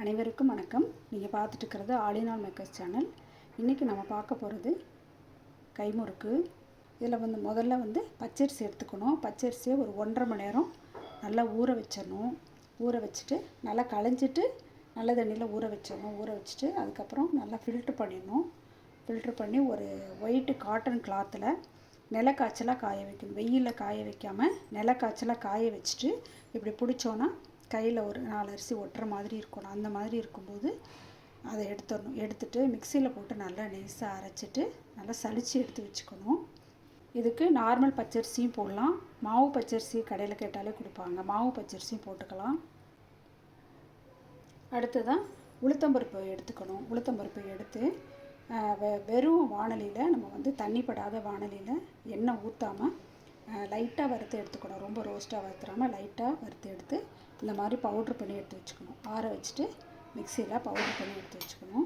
அனைவருக்கும் வணக்கம். நீங்கள் பார்த்துட்டு இருக்கிறது all in all makers channel. இன்றைக்கி நம்ம பார்க்க போகிறது கைமுறுக்கு. இதில் முதல்ல பச்சரிசி எடுத்துக்கணும். பச்சரிசியை ஒரு 1.5 மணி நேரம் நல்லா ஊற வச்சிடணும். ஊற வச்சுட்டு நல்லா களைஞ்சிட்டு நல்ல தண்ணியில் ஊற வச்சுட்டு அதுக்கப்புறம் நல்லா ஃபில்ட்ரு பண்ணிடணும். ஃபில்ட்ரு பண்ணி ஒரு ஒயிட்டு காட்டன் கிளாத்தில் நிலக்காய்ச்சலாக காய வைக்கணும். வெயிலில் காய வைக்காமல் நிலக்காய்ச்சலாக காய வச்சுட்டு இப்படி பிடிச்சோன்னா கையில் ஒரு 4 அரிசி ஒட்டுற மாதிரி இருக்கணும். அந்த மாதிரி இருக்கும்போது அதை எடுத்துடணும். எடுத்துகிட்டு மிக்சியில் போட்டு நல்லா நைஸாக அரைச்சிட்டு நல்லா சலித்து எடுத்து வச்சுக்கணும். இதுக்கு நார்மல் பச்சரிசியும் போடலாம். மாவு பச்சரிசி கடையில் கேட்டாலே கொடுப்பாங்க. மாவு பச்சரிசியும் போட்டுக்கலாம். அடுத்ததான் உளுத்தம்பருப்பு எடுத்துக்கணும். உளுத்தம்பருப்பை எடுத்து வெறும் வாணலியில் நம்ம தண்ணி படாத வாணலியில் எண்ணெய் ஊற்றாமல் லைட்டாக வறுத்து எடுத்துக்கணும். ரொம்ப ரோஸ்ட்டாக வறுத்துறாமல் லைட்டாக வறுத்து எடுத்து இந்த மாதிரி பவுட்ரு பண்ணி எடுத்து வச்சுக்கணும். ஆற வச்சுட்டு மிக்சியில் பவுட்ரு பண்ணி எடுத்து வச்சுக்கணும்.